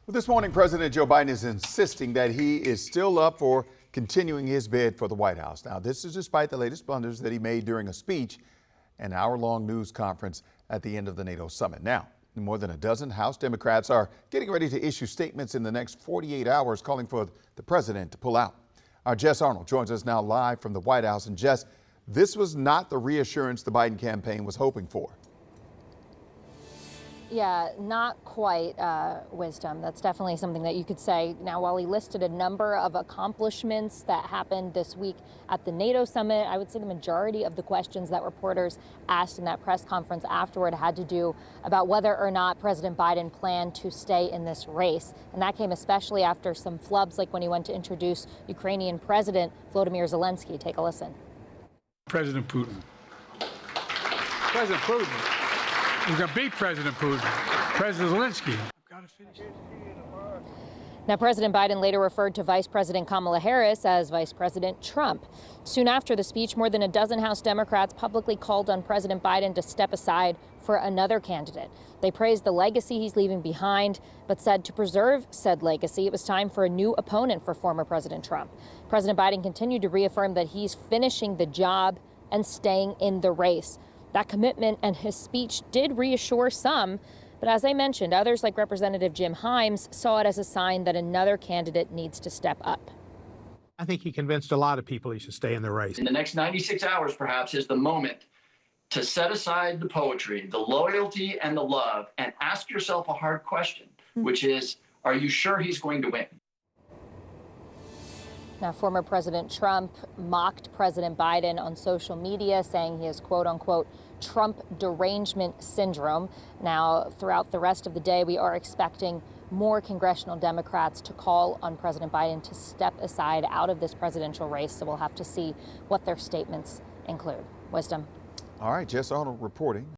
Well, this morning, President Joe Biden is insisting that he is still up for continuing his bid for the White House. Now, this is despite the latest blunders that he made during a speech, an hour-long news conference at the end of the NATO Summit. Now, more than a dozen House Democrats are getting ready to issue statements in the next 48 hours calling for the president to pull out. Our Jess Arnold joins us now live from the White House. And Jess, this was not the reassurance the Biden campaign was hoping for. Yeah, not quite, Wisdom. That's definitely something that you could say. Now, while he listed a number of accomplishments that happened this week at the NATO Summit, I would say the majority of the questions that reporters asked in that press conference afterward had to do about whether or not President Biden planned to stay in this race. And that came especially after some flubs, like when he went to introduce Ukrainian President Volodymyr Zelensky. Take a listen. President Putin. President Putin. He's going to beat President Putin. President Zelensky. I've got to finish. Now, President Biden later referred to Vice President Kamala Harris as Vice President Trump. Soon after the speech, more than a dozen House Democrats publicly called on President Biden to step aside for another candidate. They praised the legacy he's leaving behind, but said to preserve said legacy, it was time for a new opponent for former President Trump. President Biden continued to reaffirm that he's finishing the job and staying in the race. That commitment and his speech did reassure some, but as I mentioned, others like Representative Jim Himes saw it as a sign that another candidate needs to step up. I think he convinced a lot of people he should stay in the race. In the next 96 hours, perhaps, is the moment to set aside the poetry, the loyalty and the love, and ask yourself a hard question, which is, are you sure he's going to win? Now, former President Trump mocked President Biden on social media, saying he has, quote unquote, Trump derangement syndrome. Now, throughout the rest of the day, we are expecting more congressional Democrats to call on President Biden to step aside out of this presidential race. So we'll have to see what their statements include. Wisdom. All right, Jess Arnold reporting.